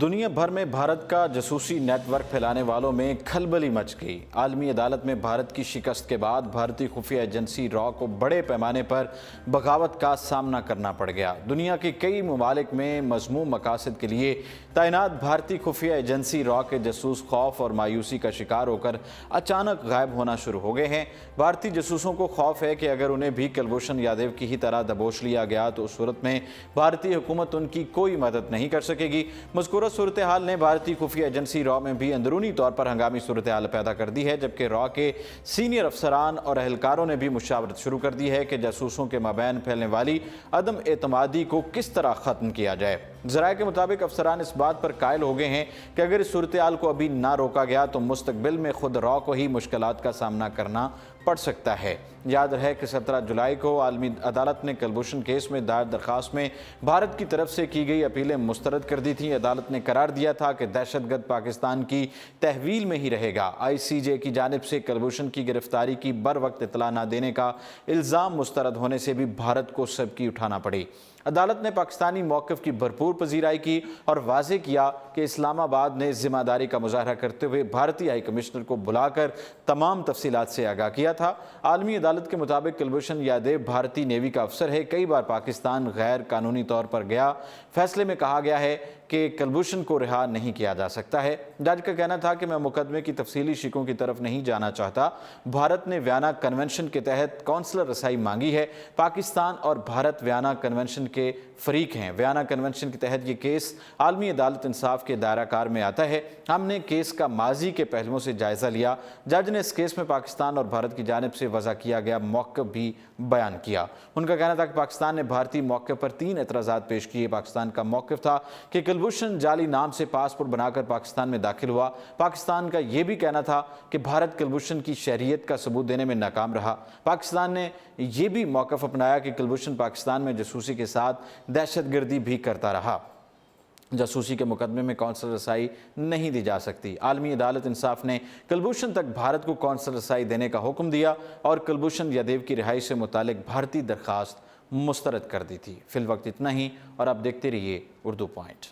دنیا بھر میں بھارت کا جاسوسی نیٹ ورک پھیلانے والوں میں کھلبلی مچ گئی۔ عالمی عدالت میں بھارت کی شکست کے بعد بھارتی خفیہ ایجنسی را کو بڑے پیمانے پر بغاوت کا سامنا کرنا پڑ گیا۔ دنیا کے کئی ممالک میں مذموم مقاصد کے لیے تعینات بھارتی خفیہ ایجنسی را کے جاسوس خوف اور مایوسی کا شکار ہو کر اچانک غائب ہونا شروع ہو گئے ہیں۔ بھارتی جاسوسوں کو خوف ہے کہ اگر انہیں بھی کلبھوشن یادیو کی ہی طرح دبوچ لیا گیا تو اس صورت میں بھارتی حکومت ان کی کوئی مدد نہیں کر سکے گی۔ مذکورہ صورتحال نے بھارتی خفیہ ایجنسی را میں بھی اندرونی طور پر ہنگامی صورتحال پیدا کر دی ہے، جبکہ را کے سینئر افسران اور اہلکاروں نے بھی مشاورت شروع کر دی ہے کہ جاسوسوں کے مابین پھیلنے والی عدم اعتمادی کو کس طرح ختم کیا جائے۔ ذرائع کے مطابق افسران اس بات پر قائل ہو گئے ہیں کہ اگر اس صورتحال کو ابھی نہ روکا گیا تو مستقبل میں خود را کو ہی مشکلات کا سامنا کرنا پڑ سکتا ہے۔ یاد رہے کہ 17 جولائی کو عالمی عدالت نے کلبھوشن کیس میں دائر درخواست میں بھارت کی طرف سے کی گئی اپیلیں مسترد کر دی تھیں۔ عدالت نے قرار دیا تھا کہ دہشت گرد پاکستان کی تحویل میں ہی رہے گا۔ آئی سی جے کی جانب سے کلبھوشن کی گرفتاری کی بر وقت اطلاع نہ دینے کا الزام مسترد ہونے سے بھی بھارت کو سبکی اٹھانا پڑی۔ عدالت نے پاکستانی موقف کی بھرپور پذیرائی کی اور واضح کیا کہ اسلام آباد نے ذمہ داری کا مظاہرہ کرتے ہوئے بھارتی ہائی کمشنر کو بلا کر تمام تفصیلات سے آگاہ کیا تھا۔ عالمی عدالت کے مطابق کلبھوشن یادیو بھارتی نیوی کا افسر ہے، کئی بار پاکستان غیر قانونی طور پر گیا۔ فیصلے میں کہا گیا ہے کہ کلبھوشن کو رہا نہیں کیا جا سکتا ہے۔ جج کا کہنا تھا کہ میں مقدمے کی تفصیلی شقوں کی طرف نہیں جانا چاہتا۔ بھارت نے ویانا کنونشن کے تحت کونسلر رسائی مانگی ہے۔ پاکستان اور بھارت ویانا کنونشن کے فریق ہیں۔ ویانا کنونشن کے تحت یہ کیس عالمی عدالت انصاف کے دائرہ کار میں آتا ہے۔ ہم نے کیس کا ماضی کے پہلوؤں سے جائزہ لیا۔ جج نے اس کیس میں پاکستان اور بھارت کی جانب سے وضع کیا گیا موقف بھی بیان کیا۔ ان کا کہنا تھا کہ پاکستان نے بھارتی موقف پر 3 اعتراضات پیش کیے۔ پاکستان کا موقف تھا کہ کلبھوشن جعلی نام سے پاسپورٹ بنا کر پاکستان میں داخل ہوا۔ پاکستان کا یہ بھی کہنا تھا کہ بھارت کلبھوشن کی شہریت کا ثبوت دینے میں ناکام رہا۔ پاکستان نے یہ بھی موقف اپنایا کہ کلبھوشن پاکستان میں جاسوسی کے ساتھ دہشت گردی بھی کرتا رہا۔ جاسوسی کے مقدمے میں کونسلر رسائی نہیں دی جا سکتی۔ عالمی عدالت انصاف نے کلبھوشن تک بھارت کو کونسلر رسائی دینے کا حکم دیا اور کلبھوشن یادیو کی رہائی سے متعلق بھارتی درخواست مسترد کر دی تھی۔ فی الوقت اتنا ہی، اور آپ دیکھتے رہیے اردو پوائنٹ۔